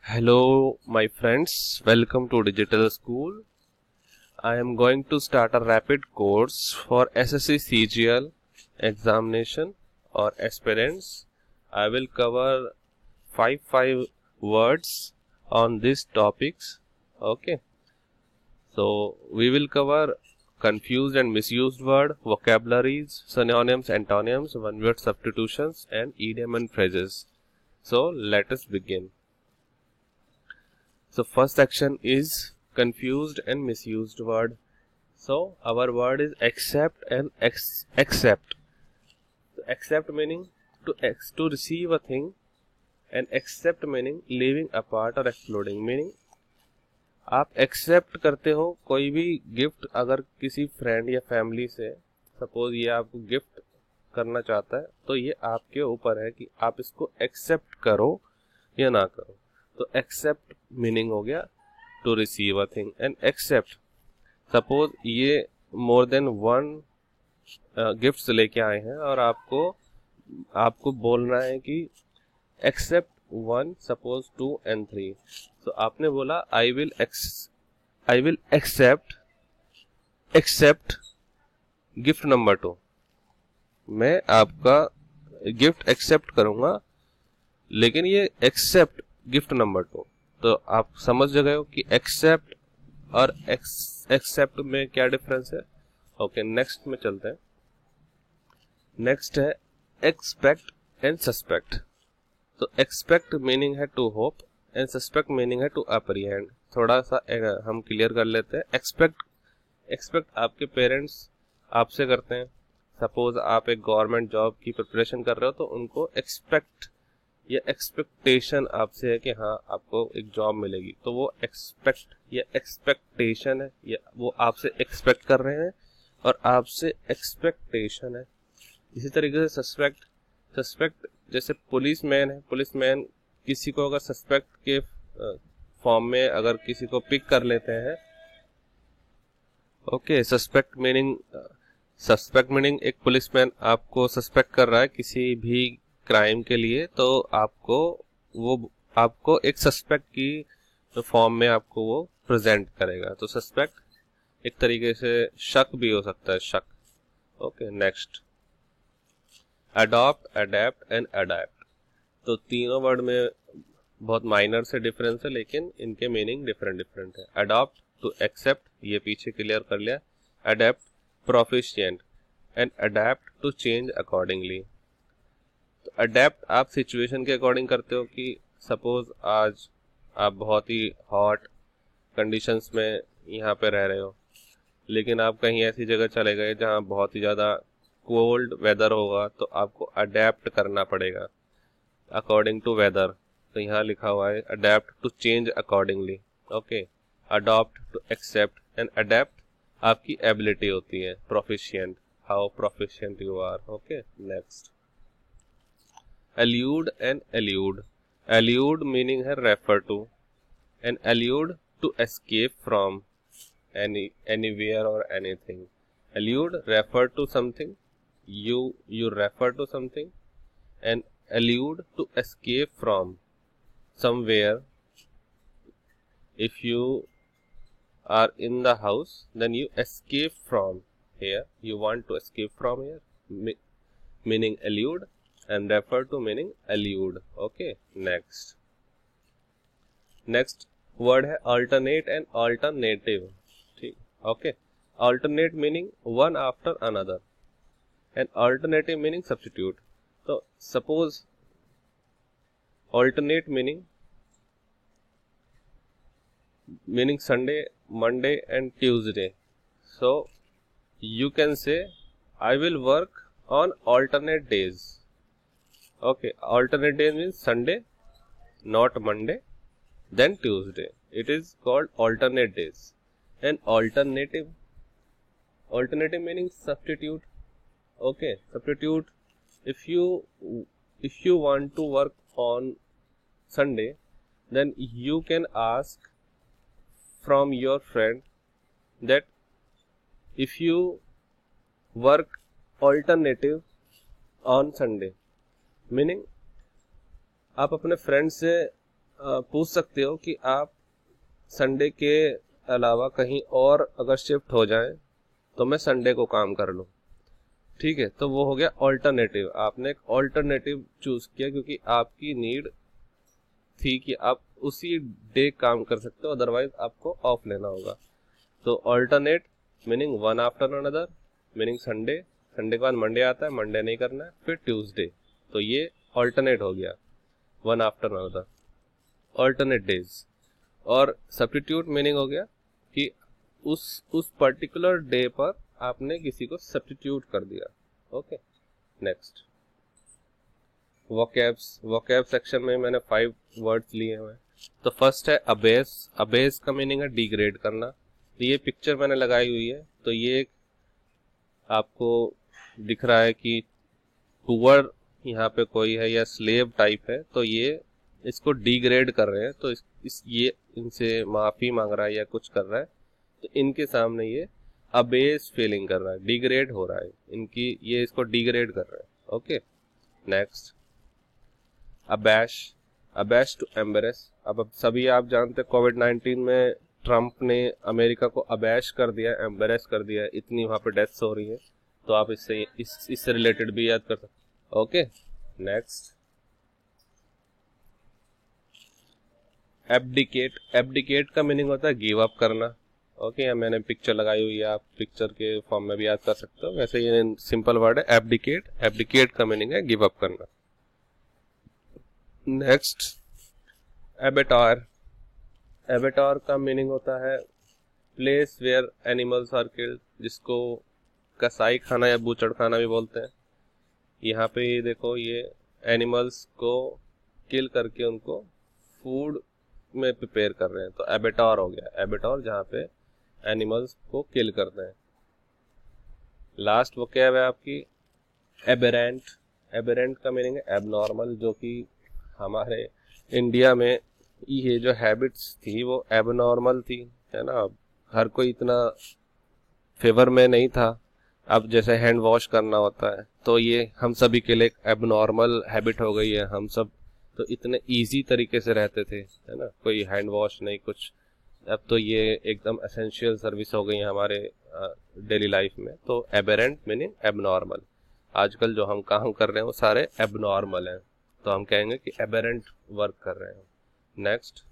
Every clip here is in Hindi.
Hello, my friends. Welcome to Digital School. I am going to start a rapid course for SSC CGL examination or aspirants. I will cover five words on these topics. Okay. So we will cover confused and misused word, vocabularies, synonyms, antonyms, one-word substitutions, and idiom and phrases. So let us begin. So first section is confused and misused word. So our word is accept and accept. So accept meaning to receive a thing, and accept meaning leaving apart or excluding. Meaning आप एक्सेप्ट करते हो कोई भी गिफ्ट अगर किसी फ्रेंड या फैमिली से, सपोज ये आपको गिफ्ट करना चाहता है, तो ये आपके ऊपर है कि आप इसको एक्सेप्ट करो या ना करो. तो एक्सेप्ट मीनिंग हो गया to receive a thing. And accept, suppose ये मोर देन वन गिफ्ट्स लेके आए हैं और आपको बोलना है कि एक्सेप्ट 1, सपोज 2 and 3. तो आपने बोला I will accept gift number 2. मैं आपका गिफ्ट एक्सेप्ट करूंगा, लेकिन ये एक्सेप्ट गिफ्ट नंबर 2. तो आप समझ गए हो कि एक्सेप्ट और एक्सेप्ट में क्या डिफरेंस है. ओके, नेक्स्ट में चलते हैं. नेक्स्ट है एक्सपेक्ट एंड सस्पेक्ट. तो एक्सपेक्ट मीनिंग है to hope and suspect meaning है टू अप्रीहेंड. थोड़ा सा हम क्लियर कर लेते हैं. एक्सपेक्ट आपके पेरेंट्स आपसे करते हैं. सपोज आप एक गवर्नमेंट जॉब की प्रिपरेशन कर रहे हो, तो उनको एक्सपेक्ट या एक्सपेक्टेशन आपसे है कि हाँ आपको एक जॉब मिलेगी. तो वो एक्सपेक्ट या एक्सपेक्टेशन है, या वो आपसे एक्सपेक्ट कर रहे हैं और आपसे एक्सपेक्टेशन है. इसी तरीके से सस्पेक्ट जैसे पुलिसमैन है. पुलिसमैन किसी को अगर सस्पेक्ट के फॉर्म में अगर किसी को पिक कर लेते हैं. ओके, सस्पेक्ट मीनिंग एक पुलिसमैन आपको सस्पेक्ट कर रहा है किसी भी क्राइम के लिए, तो आपको एक सस्पेक्ट की फॉर्म में आपको वो प्रेजेंट करेगा. तो सस्पेक्ट एक तरीके से शक भी हो सकता है, शक. Okay, next adopt, adapt and adapt. तो तीनों वर्ड में बहुत माइनर से डिफरेंस है, लेकिन इनके मीनिंग डिफरेंट है. अडॉप्ट टू एक्सेप्ट, ये पीछे क्लियर कर लिया. Adept proficient and adept to change accordingly. तो अडेप्ट आप सिचुएशन के अकॉर्डिंग करते हो कि सपोज आज आप बहुत ही हॉट कंडीशंस में यहाँ पे रह रहे हो, लेकिन आप कहीं ऐसी जगह चले गए जहाँ बहुत ही ज़्यादा कोल्ड वेदर होगा, तो आपको अडेप्ट करना पड़ेगा अकॉर्डिंग टू वेदर. तो यहाँ लिखा हुआ है adept to change accordingly. Okay, adopt to accept and adept आपकी एबिलिटी होती है, proficient, how proficient you are. Okay, next allude and allude. Allude meaning है refer to, and allude to escape from anywhere or anything. Allude, refer to something, you refer to something, and allude to escape from somewhere. If you are in the house, then you escape from here, you want to escape from here, meaning allude, and refer to meaning allude. Okay, next word है alternate and alternative. ठीक, okay. alternate meaning one after another and alternative meaning substitute. तो suppose alternate meaning Sunday, Monday and Tuesday. So you can say I will work on alternate days. Okay, alternate days means Sunday, not Monday, then Tuesday. It is called alternate days. And alternative meaning substitute. Okay, substitute. If you want to work on Sunday, then you can ask from your friend that if you work alternative on Sunday, meaning आप अपने फ्रेंड से पूछ सकते हो कि आप संडे के अलावा कहीं और अगर शिफ्ट हो जाएं तो मैं संडे को काम कर लूं। ठीक है, तो वो हो गया ऑल्टरनेटिव। आपने एक ऑल्टरनेटिव चूज किया क्योंकि आपकी नीड थी कि आप उसी डे काम कर सकते हो, अदरवाइज आपको ऑफ लेना होगा। तो alternate meaning one after another, meaning Sunday, Sunday के बाद मंडे आता है, मंडे नहीं करना है, फिर ट्यूसडे। तो ये ऑल्टरनेट हो गया, one after another, alternate days. और सब्स्टिट्यूट मीनिंग हो गया कि उस पर्टिकुलर डे पर आपने किसी को सब्स्टिट्यूट कर दिया। Okay, next vocabs. Vocab section में मैंने 5 वर्ड्स लिए हुए हैं। तो फर्स्ट है अबेस। अबेस का मीनिंग है डिग्रेड करना। तो ये पिक्चर मैंने लगाई हुई है, तो ये आपको दिख रहा है कि पुअर यहाँ पे कोई है या स्लेव टाइप है, तो ये इसको डिग्रेड कर रहे हैं। तो ये इनसे माफी मांग रहा है या कुछ कर रहा है, तो इनके सामने ये अबेस फीलिंग कर रहा है, डिग्रेड हो रहा है इनकी, ये इसको डिग्रेड कर रहा है। Okay, next abash. Abash to embarrass. अब सभी आप जानते हैं कोविड-19 में ट्रंप ने अमेरिका को अबैश कर दिया, एम्बेरस कर दिया, इतनी वहां पे डेथ्स हो रही है। तो आप इससे रिलेटेड भी याद कर सकते। Okay, next abdicate. एब्डिकेट का मीनिंग होता है गिव अप करना। ओके, यहाँ मैंने पिक्चर लगाई हुई है, आप पिक्चर के फॉर्म में भी याद कर सकते हो। वैसे ये सिंपल वर्ड है एब्डिकेट। एब्डिकेट का मीनिंग है गिव अप करना। Next abattoir. एबेटार का मीनिंग होता है place where animals are killed, जिसको कसाई खाना या बूचड़ खाना भी बोलते हैं। यहाँ पे देखो, ये एनिमल्स को किल करके उनको फूड में प्रिपेयर कर रहे हैं, तो एबेटार हो गया। एबेटार जहाँ पे एनिमल्स को किल करते हैं। लास्ट वो क्या है आपकी एबेरेंट। एबेरेंट का मीनिंग है एबनॉर्मल, जो कि हमारे इंडिया में ये जो हैबिट्स थी वो एबनॉर्मल थी, है ना। हर कोई इतना फेवर में नहीं था। अब जैसे हैंड वॉश करना होता है, तो ये हम सभी के लिए एक एबनॉर्मल हैबिट हो गई है। हम सब तो इतने इजी तरीके से रहते थे, है ना, कोई हैंड वॉश नहीं कुछ। अब तो ये एकदम एसेंशियल सर्विस हो गई है हमारे डेली लाइफ में। तो एबेरेंट मीनिंग एबनॉर्मल। आजकल जो हम काम कर रहे हैं वो सारे एबनॉर्मल हैं, तो हम कहेंगे कि एबेरेंट वर्क कर रहे हैं। नेक्स्ट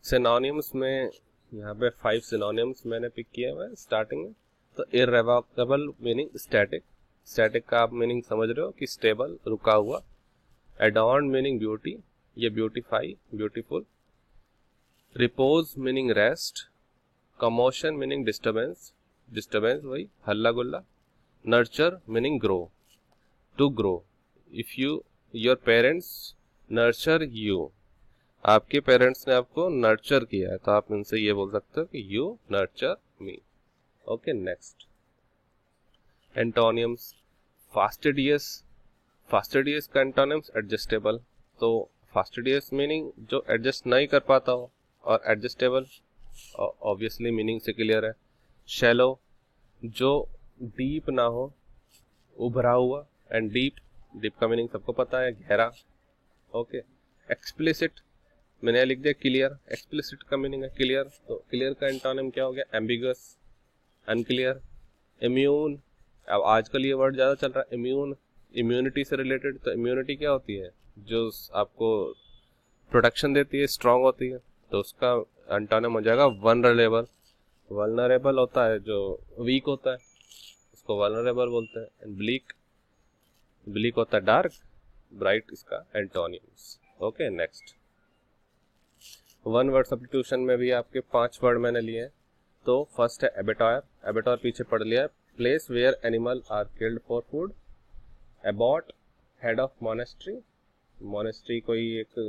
सिनोनिम्स में यहाँ पे 5 सिनोनिम्स मैंने पिक किए हुए हैं स्टार्टिंग में। तो इररेवोकेबल मीनिंग स्टैटिक। स्टैटिक का आप मीनिंग समझ रहे हो कि स्टेबल, रुका हुआ। एडॉर्न मीनिंग ब्यूटी, ये beautify, beautiful. Repose meaning rest. Commotion meaning disturbance, disturbance वही हल्ला गुल्ला। Nurture meaning grow, to grow. If your parents nurture you, आपके पेरेंट्स ने आपको नर्चर किया है, तो आप इनसे ये बोल सकते हो कि you nurture me. Okay, next एंटोनियम्स। Fastidious. Fastidious का एंटोनियम्स एडजस्टेबल। तो फास्टिडियस मीनिंग जो एडजस्ट नहीं कर पाता हो, और एडजस्टेबल ऑब्वियसली मीनिंग से क्लियर है। शैलो, जो डीप ना हो, उभरा हुआ। एंड डीप, डीप का मीनिंग सबको पता है, गहरा। ओके, एक्सप्लिसिट मैंने लिख दिया क्लियर। एक्सप्लिसिट का मीनिंग है क्लियर। तो क्लियर का एंटोनिम क्या हो गया, एम्बिगस, अनक्लियर। इम्यून, अब आजकल ये वर्ड ज़्यादा चल रहा है, इम्यून, इम्यूनिटी से रिलेटेड। तो इम्यूनिटी क्या होती है, जो आपको प्रोटेक्शन देती है, स्ट्रांग होती है। तो उसका एंटोनिम हो जाएगा वल्नरेबल। वल्नरेबल होता है जो वीक होता है, उसको वल्नरेबल बोलते हैं। एंड ब्लीक, ब्लीक होता है डार्क, ब्राइट इसका antonyms. Okay, next one word substitution में भी आपके 5 वर्ड मैंने लिए हैं। तो फर्स्ट है एबेटायर। एबेटायर पीछे पढ़ लिया है, place where animal are killed for food. Abbot, head of monastery. Monastery कोई एक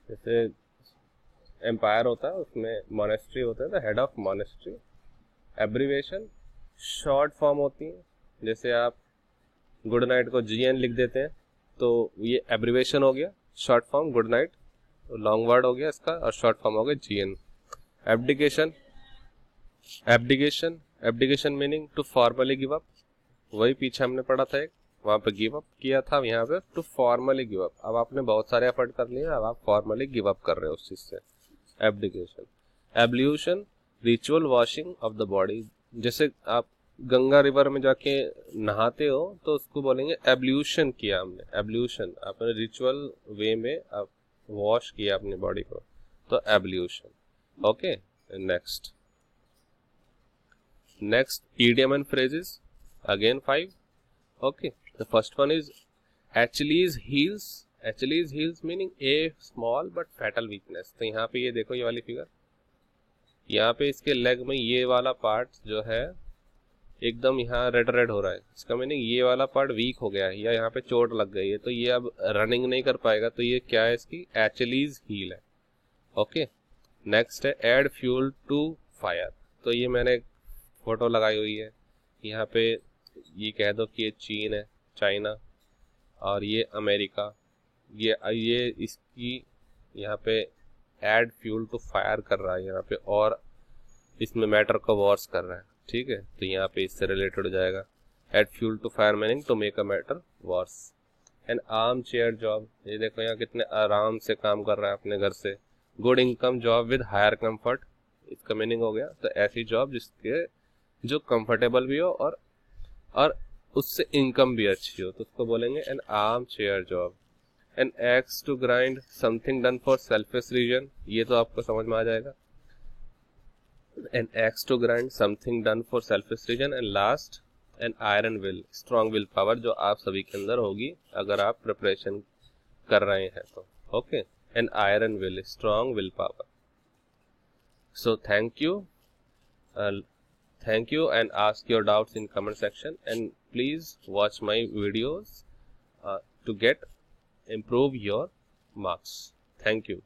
जैसे एम्पायर होता है, उसमें मोनेस्ट्री होता है, तो head of monastery. Abbreviation, short form होती है, जैसे आप गुड नाइट को GN लिख देते हैं, तो ये एब्रीवेशन हो गया, short form good night. Long word हो गया इसका, और शॉर्ट फॉर्म हो गया GN। Abdication, abdication, abdication meaning to formally give up, वही पीछे हमने पढ़ा था एक। वहां पे गिव अप किया था, यहाँ पे टू फॉर्मली गिव अप। अब आपने बहुत सारे एफर्ट कर लिए, अब आप फॉर्मली गिव अप कर रहे हो उस चीज से। Abdication, ablution, ritual washing of the body. जैसे आप गंगा रिवर में जाके नहाते हो तो उसको बोलेंगे एब्ल्यूशन किया हमने। एब्ल्यूशन, आपने रिचुअल वे में आप वॉश किया अपनी बॉडी को, तो ablution. Okay, next idiom and phrases, again 5. Okay, the first one is Achilles heels. Achilles heels meaning a small but fatal weakness। तो यहाँ पे ये देखो, ये वाली फिगर, यहाँ पे इसके लेग में ये वाला पार्ट जो है एकदम यहाँ रेड रेड हो रहा है। इसका मीनिंग ये वाला पार्ट वीक हो गया है या यहाँ पे चोट लग गई है, तो ये अब रनिंग नहीं कर पाएगा। तो ये क्या है, इसकी एचलीज हील है। ओके, नेक्स्ट है एड फ्यूल टू फायर। तो ये मैंने फोटो लगाई हुई है, यहाँ पे ये कह दो कि ये चीन है, चाइना, और ये अमेरिका। ये इसकी यहाँ पे ऐड फ्यूल टू फायर कर रहा है यहाँ पे, और इसमें मैटर को वॉर्स कर रहा है। ठीक है, तो यहाँ पे इससे रिलेटेड हो जाएगा। Add fuel to fire meaning to make a matter worse. An arm chair job, ये देखो यहाँ कितने आराम से काम कर रहा है अपने घर से। Good income job with higher comfort, इसका मीनिंग हो गया तो ऐसी जॉब जिसके जो कंफर्टेबल भी हो और उससे इनकम भी अच्छी हो, तो उसको बोलेंगे an arm chair job. An axe to grind, something done for selfish reason, ये तो आपको समझ में आ जाएगा। An axe to grind, something done for selfish reason. And last an iron will, strong will power, जो आप सभी के अंदर होगी अगर आप प्रिपरेशन कर रहे हैं तो। Okay, N iron will, strong will power. So thank you and ask your doubts in comment section, and please watch my videos to improve your marks. Thank you.